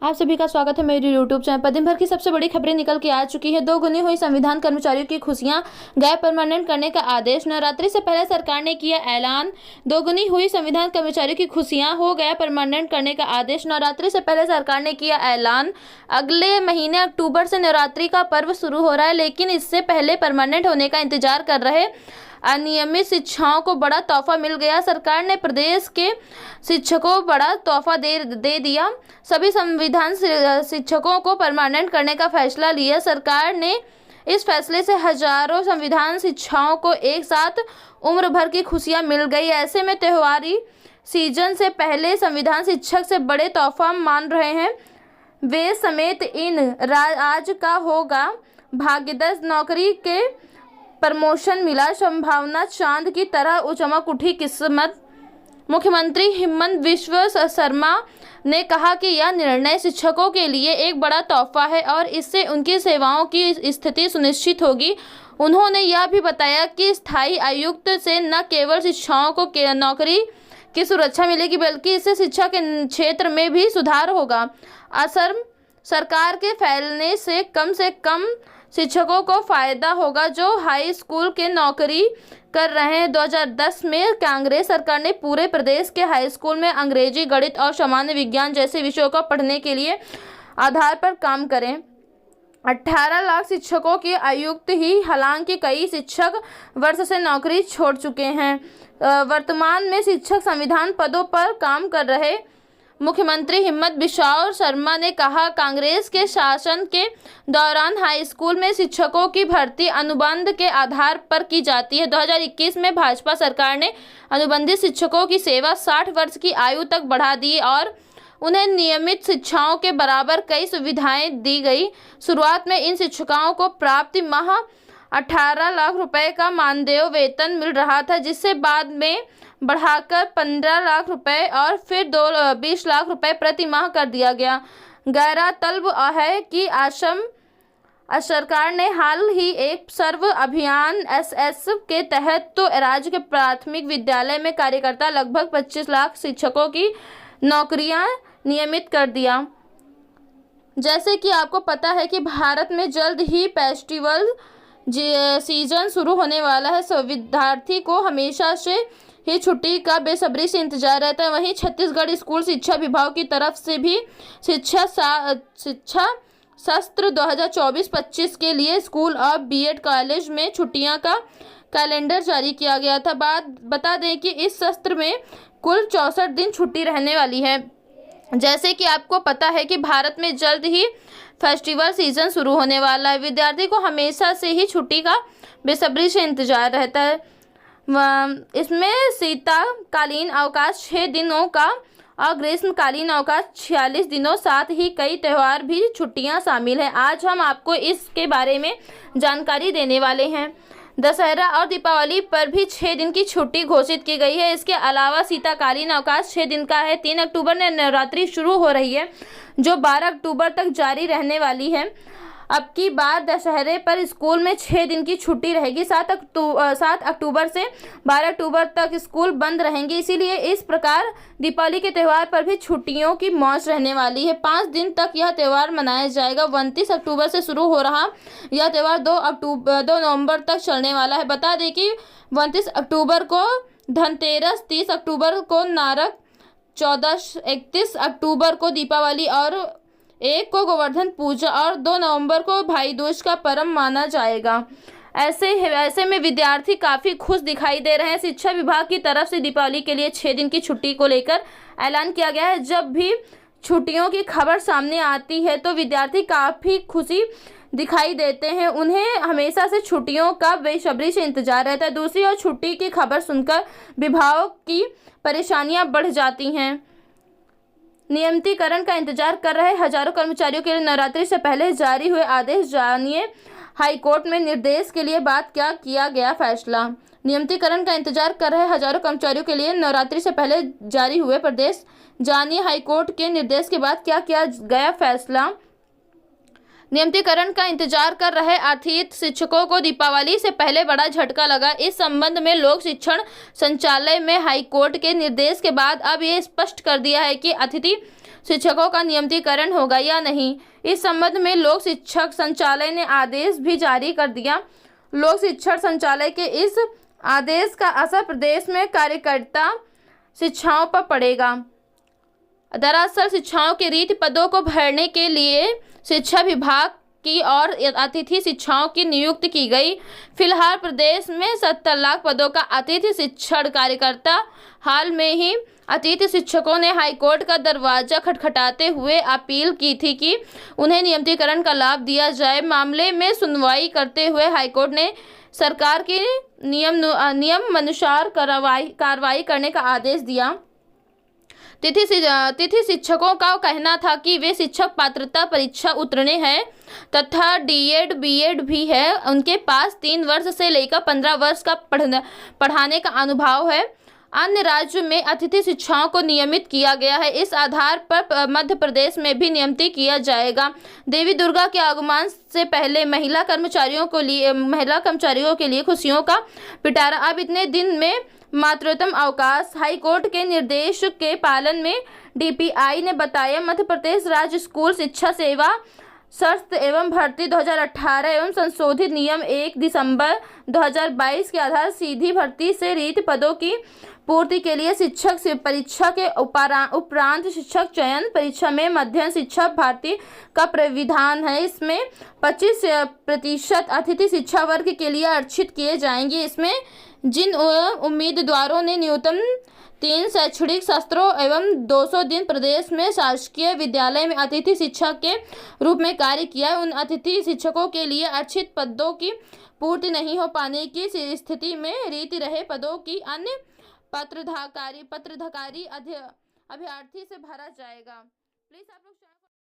आप सभी का स्वागत है मेरी यूट्यूब चैनल पर। दिन भर की सबसे बड़ी खबरें निकल के आ चुकी है। दोगुनी हुई संविधान कर्मचारियों की खुशियां, गैर परमानेंट करने का आदेश। नवरात्रि से पहले सरकार ने किया ऐलान, दोगुनी हुई संविधान कर्मचारियों की खुशियां, हो गया परमानेंट करने का आदेश। नवरात्रि से पहले सरकार ने किया ऐलान, अगले महीने अक्टूबर से नवरात्रि का पर्व शुरू हो रहा है, लेकिन इससे पहले परमानेंट होने का इंतजार कर रहे अनियमित शिक्षकों को बड़ा तोहफा मिल गया। सरकार ने प्रदेश के शिक्षकों को बड़ा तोहफा दे दिया। सभी संविधान शिक्षकों को परमानेंट करने का फैसला लिया। सरकार ने इस फैसले से हजारों संविधान शिक्षकों को एक साथ उम्र भर की खुशियां मिल गई। ऐसे में त्योहारी सीजन से पहले संविधान शिक्षक से बड़े तोहफा मान रहे हैं वे समेत इन आज का होगा भाग्यदस्त नौकरी के प्रमोशन मिला, संभावना चांद की तरह चमक उठी किस्मत। मुख्यमंत्री हेमंत बिश्व शर्मा ने कहा कि यह निर्णय शिक्षकों के लिए एक बड़ा तोहफा है और इससे उनकी सेवाओं की स्थिति सुनिश्चित होगी। उन्होंने यह भी बताया कि स्थायी आयुक्त से न केवल शिक्षकों को नौकरी की सुरक्षा मिलेगी, बल्कि इससे शिक्षा के क्षेत्र में भी सुधार होगा। असर सरकार के फैलने से कम शिक्षकों को फायदा होगा जो हाई स्कूल के नौकरी कर रहे हैं। 2010 में कांग्रेस सरकार ने पूरे प्रदेश के हाई स्कूल में अंग्रेजी, गणित और सामान्य विज्ञान जैसे विषयों को पढ़ने के लिए आधार पर काम करें। 18 लाख शिक्षकों की आयुक्त ही, हालांकि कई शिक्षक वर्ष से नौकरी छोड़ चुके हैं। वर्तमान में शिक्षक संविधान पदों पर काम कर रहे मुख्यमंत्री हेमंत बिश्व शर्मा ने कहा, कांग्रेस के शासन के दौरान हाई स्कूल में शिक्षकों की भर्ती अनुबंध के आधार पर की जाती है। 2021 में भाजपा सरकार ने अनुबंधित शिक्षकों की सेवा 60 वर्ष की आयु तक बढ़ा दी और उन्हें नियमित शिक्षकों के बराबर कई सुविधाएं दी गई। शुरुआत में इन शिक्षकों को प्राप्त माह 18 लाख रुपए का मानदेय वेतन मिल रहा था, जिससे बाद में बढ़ाकर 15 लाख रुपए और फिर 20 लाख रुपए प्रति माह कर दिया गया। गौरतलब है कि असम सरकार ने हाल ही एक सर्व अभियान SS के तहत तो राज्य के प्राथमिक विद्यालय में कार्यकर्ता लगभग 25 लाख शिक्षकों की नौकरियां नियमित कर दिया। जैसे कि आपको पता है कि भारत में जल्द ही फेस्टिवल सीजन शुरू होने वाला है। विद्यार्थी को हमेशा से ही छुट्टी का बेसब्री से इंतजार रहता है। वहीं छत्तीसगढ़ स्कूल शिक्षा विभाग की तरफ से भी शिक्षा सत्र 2024-25 के लिए स्कूल और BEd कॉलेज में छुट्टियां का कैलेंडर जारी किया गया था। बता दें कि इस सत्र में कुल 64 दिन छुट्टी रहने वाली है। जैसे कि आपको पता है कि भारत में जल्द ही फेस्टिवल सीजन शुरू होने वाला है। विद्यार्थी को हमेशा से ही छुट्टी का बेसब्री से इंतजार रहता है। इसमें शीतकालीन अवकाश 6 दिनों का और ग्रीष्मकालीन अवकाश 46 दिनों, साथ ही कई त्यौहार भी छुट्टियां शामिल हैं। आज हम आपको इसके बारे में जानकारी देने वाले हैं। दशहरा और दीपावली पर भी 6 दिन की छुट्टी घोषित की गई है। इसके अलावा शीतकालीन अवकाश 6 दिन का है। 3 अक्टूबर ने नवरात्रि शुरू हो रही है जो 12 अक्टूबर तक जारी रहने वाली है। अब की बार दशहरे पर स्कूल में 6 दिन की छुट्टी रहेगी। 7 अक्टूबर से 12 अक्टूबर तक स्कूल बंद रहेंगे। इसीलिए इस प्रकार दीपावली के त्यौहार पर भी छुट्टियों की मौज रहने वाली है। 5 दिन तक यह त्यौहार मनाया जाएगा। 29 अक्टूबर से शुरू हो रहा यह त्यौहार 2 नवंबर तक चलने वाला है। बता दें कि 29 अक्टूबर को धनतेरस, 30 अक्टूबर को नरक, 31 अक्टूबर को दीपावली और 1 को गोवर्धन पूजा और 2 नवंबर को भाई दूज का पर्व माना जाएगा। ऐसे में विद्यार्थी काफ़ी खुश दिखाई दे रहे हैं। शिक्षा विभाग की तरफ से दीपावली के लिए 6 दिन की छुट्टी को लेकर ऐलान किया गया है। जब भी छुट्टियों की खबर सामने आती है तो विद्यार्थी काफ़ी खुशी दिखाई देते हैं। उन्हें हमेशा से छुट्टियों का बेसब्री से इंतजार रहता है। दूसरी ओर छुट्टी की खबर सुनकर विभाग की परेशानियां बढ़ जाती हैं। नियमितीकरण का इंतजार कर रहे हजारों कर्मचारियों के लिए नवरात्रि से पहले जारी हुए आदेश। जानिए हाईकोर्ट में निर्देश के लिए बाद क्या किया गया फैसला। नियमितीकरण का इंतजार कर रहे हजारों कर्मचारियों के लिए नवरात्रि से पहले जारी हुए प्रदेश। जानिए हाईकोर्ट के निर्देश के बाद क्या किया गया फैसला। नियमितीकरण का इंतजार कर रहे अतिथि शिक्षकों को दीपावली से पहले बड़ा झटका लगा। इस संबंध में लोक शिक्षण संचालय में हाईकोर्ट के निर्देश के बाद अब ये स्पष्ट कर दिया है कि अतिथि शिक्षकों का नियमितीकरण होगा या नहीं। इस संबंध में लोक शिक्षण संचालय ने आदेश भी जारी कर दिया। लोक शिक्षण संचालय के इस आदेश का असर प्रदेश में कार्यकर्ता शिक्षाओं पर पड़ेगा। दरअसल शिक्षाओं के रिक्त पदों को भरने के लिए शिक्षा विभाग की और अतिथि शिक्षाओं की नियुक्ति की गई। फिलहाल प्रदेश में 70 लाख पदों का अतिथि शिक्षण कार्यकर्ता। हाल में ही अतिथि शिक्षकों ने हाईकोर्ट का दरवाजा खटखटाते हुए अपील की थी कि उन्हें नियमितीकरण का लाभ दिया जाए। मामले में सुनवाई करते हुए हाईकोर्ट ने सरकार की नियमानुसार कार्रवाई करने का आदेश दिया। तिथि शिक्षकों का कहना था कि वे शिक्षक पात्रता परीक्षा उत्तीर्ण हैं तथा डीएड बीएड भी है। उनके पास 3 वर्ष से लेकर 15 वर्ष का पढ़ाने का अनुभव है। अन्य राज्यों में अतिथि शिक्षकों को नियमित किया गया है। इस आधार पर मध्य प्रदेश में भी नियमित किया जाएगा। देवी दुर्गा के आगमन से पहले महिला कर्मचारियों के लिए खुशियों का पिटारा। अब इतने दिन में मातृत्व अवकाश। हाईकोर्ट के निर्देश के पालन में डीपीआई ने बताया, मध्य प्रदेश राज्य स्कूल शिक्षा सेवा शर्त एवं भर्ती 2018 एवं संशोधित नियम 1 दिसंबर 2022 के आधार सीधी भर्ती से रिक्त पदों की पूर्ति के लिए शिक्षक परीक्षा के उपरांत शिक्षक चयन परीक्षा में मध्य शिक्षा भर्ती का प्राविधान है। इसमें 25% अतिथि शिक्षा वर्ग के लिए आरक्षित किए जाएंगे। इसमें जिन उम्मीदवारों ने न्यूनतम 3 शैक्षणिक सत्रों एवं 200 दिन प्रदेश में शासकीय विद्यालय में अतिथि शिक्षक के रूप में कार्य किया, उन अतिथि शिक्षकों के लिए आरक्षित पदों की पूर्ति नहीं हो पाने की स्थिति में रिक्त रहे पदों की अन्य पत्रधारी अभ्यर्थी से भरा जाएगा। प्लीज आप लोग